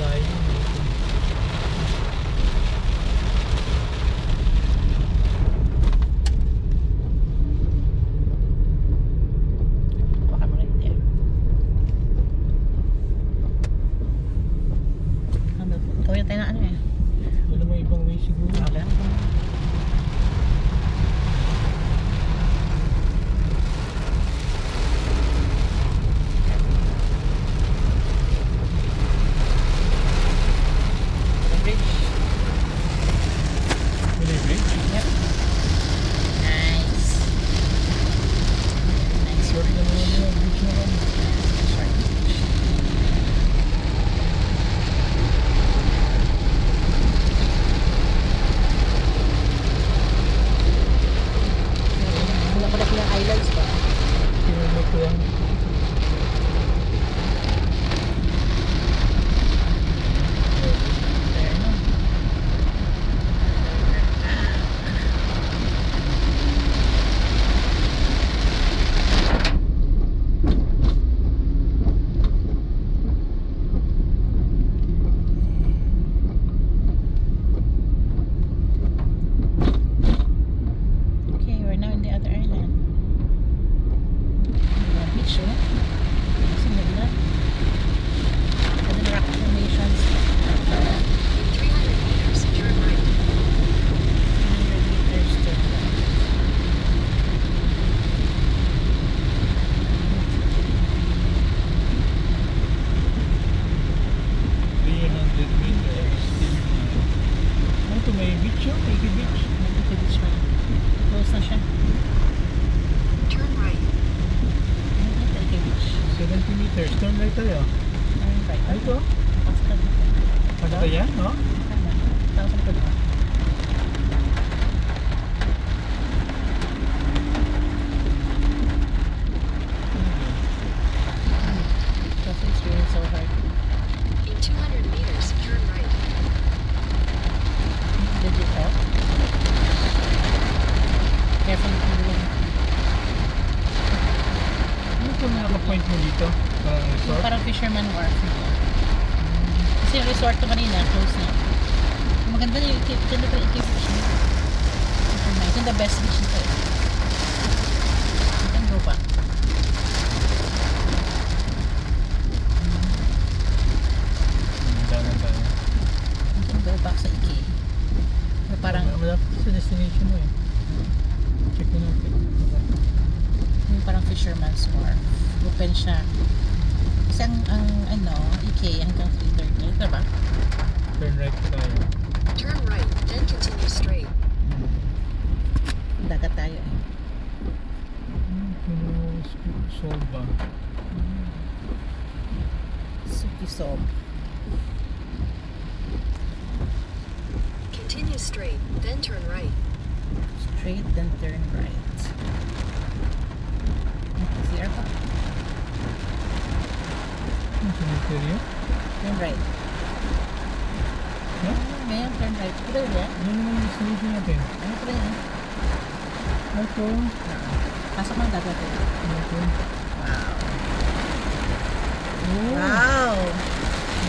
tayo. Baka makita. Ano, tawin tayo na ano eh. Wala mo ibang way siguro. Wala. Bridge. Wala yung bridge? Yep. Nice. Nice Short na naman yung bridge na kami. Short bridge. Kulak-kulak yung islands ba? Tinunod ko yan. There na. Okay, we're now in the other island. Mga beach, oh. Kasi nila. And then rock formations. 300 meters, turn right. 100 meters to the left. Ano to, may beach yun? Iki beach. Nandito beach pa. Close na siya. Turn right. Nandito Ike Beach. 70 meters. Turn right tayo. Ayun, right. Ay, ito. Basta dito. Basta yan, no? Tama. Tapos ko doon. Kasi it's really so hard. In 200 meters, turn right. Did it help? Careful with the wind. Ano ito naka-point mo dito? Parang resort? Parang fisherman wharf. Kasi yung resort ko kanina, close na. Maganda yung ganda pa yung Ike Beach. It's the best beach nito eh. You can go back. Danan tayo. You can go back sa Ike. Pero parang Malapit sa destination mo eh. Check mo natin. yung parang fisherman's wharf. Open siya. Kasi ang ano, Ike hanggang 3:30. Ito ba? Turn right tayo. Turn right, then continue straight. Dagat tayo eh. Soba. Sukisob. Continue straight, then turn right. Straight, then turn right. CR pa. Ang cemetery? Turn right. Huh? Ngayon, turn right. Ito ba yan? Ano naman yung destination natin? Ano pa rin eh? Ito. Pasok ng dagat eh. Ito. Wow. Oh. Wow!